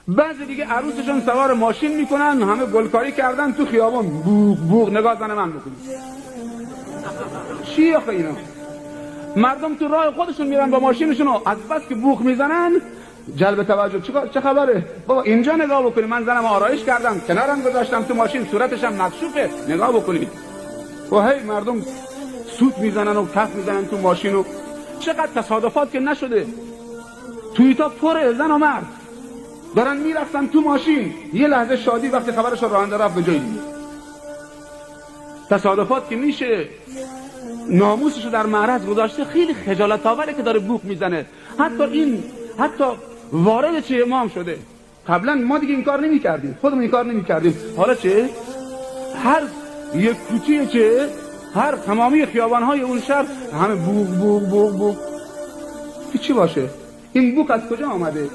بعضی دیگه عروسشون سوار ماشین میکنن، همه گلکاری کردن تو خیابون، بوق بوق نگاه زن من بکنید. چی آخه اینا؟ مردم تو راه خودشون میرن با ماشینشون، از بس که بوق میزنن جلب توجه. چه خبره؟ بابا اینجا نگاه بکنید، من زنم آرایش کردم، کنارم گذاشتم تو ماشین، صورتشم مکشوفه، نگاه بکنید. و هی مردم سوت میزنن و کف میزنن تو ماشین. و چقدر تصادفات که نشده. توییتا پر زن و مرد دارن میرفتن تو ماشین، یه لحظه شادی وقتی خبرش راننده رفت به جای دیگه. تصادفات که میشه، ناموسشو در معرض گذاشته. خیلی خجالت آوره که داره بوق میزنه. حتی وارد چه امام شده. قبلا ما دیگه این کار نمیکردیم، خودمون این کار نمیکردیم. حالا چه؟ هر یک کوچه چه؟ هر تمامی خیابان‌های اون شهر همه بوق بوق بوق بوق. چی باشه؟ این بوق از کجا آمده؟